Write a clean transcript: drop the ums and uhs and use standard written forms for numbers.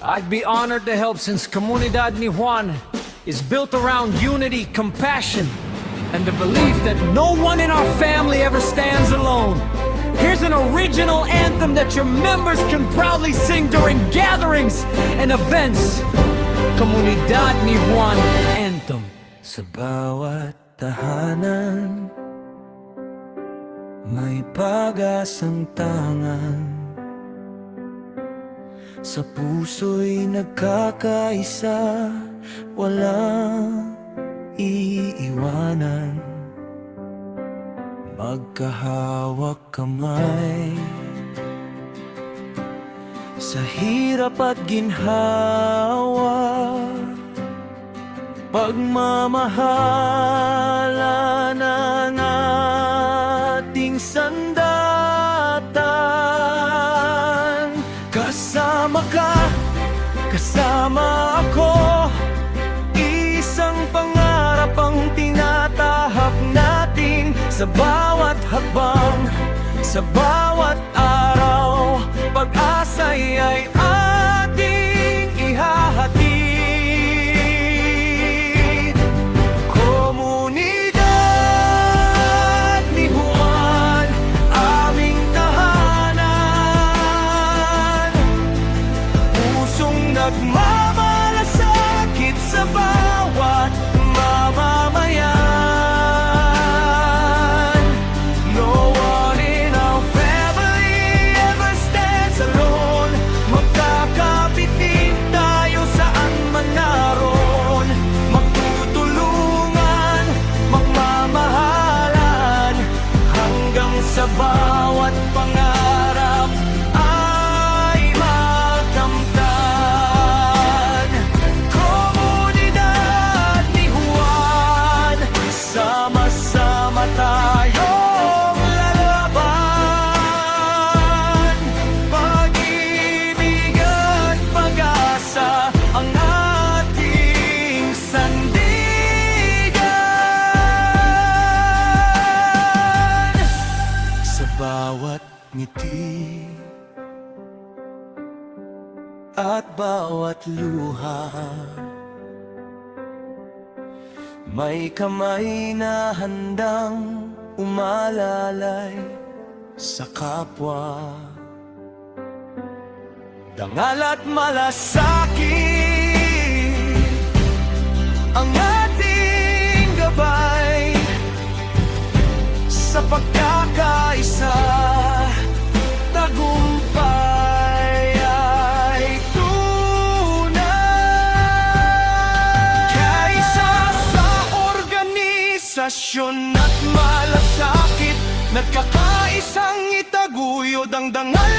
I'd be honored to help since Comunidad ni Juan is built around unity, compassion, and the belief that no one in our family ever stands alone. Here's an original anthem that your members can proudly sing during gatherings and events. Comunidad ni Juan Anthem. Sa bawat tahanan, may pag-asang tangan. Sa puso'y nagkakaisa, walang iiwanan. Magkahawak kamay sa hirap at ginhawa, pagmamahalan ang ating sandatan. Kasama ka, kasama ako, isang pangarap ang tinatahak natin. Sa bawat hakbang, sa bawat araw, pag-asa'y ay ating ihahatid. Komunidad ni Juan, aming tahanan, pusong nagmamalasakit sa bawat mamamayan. Sa bawat pangarap ay makamtan. Komunidad ni Juan, sama-sama tayong lalaban. Pag-ibig at pag-asa ang ating sandigan. Bawat ngiti at bawat luha, may kamay na handang umalalay sa kapwa. Dangal at malasakit ang ating gabay sa pagkakaisa. Tagumpay ay tunay. Kaisa sa organisasyon at malasakit, nagkakaisang itaguyod ang dangal